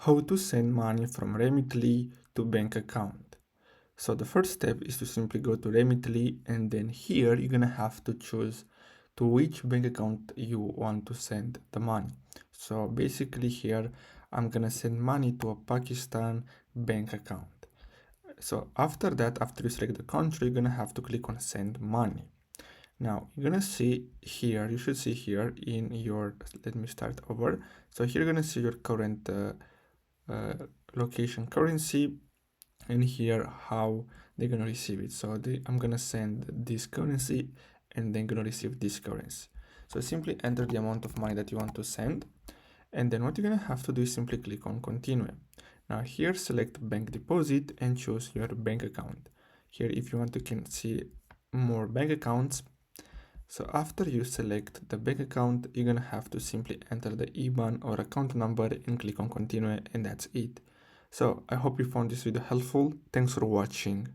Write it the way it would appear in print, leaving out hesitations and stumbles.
How to send money from Remitly to bank account. So the first step is to simply go to Remitly, and then here you're gonna have to choose to which bank account you want to send the money. So basically here I'm gonna send money to a Pakistan bank account. So after that, after you select the country, you're gonna have to click on send money. Now you're gonna see here, you should see here in your, let me start over. So here you're gonna see your current uh, location currency, and here how they're gonna receive it. So I'm gonna send this currency and then gonna receive this currency. So simply enter the amount of money that you want to send, and then what you're gonna have to do is simply click on continue. Now here select bank deposit and choose your bank account. Here if you want, you can see more bank accounts. So after you select the bank account, you're gonna have to simply enter the IBAN or account number and click on continue, and that's it. So I hope you found this video helpful. Thanks for watching.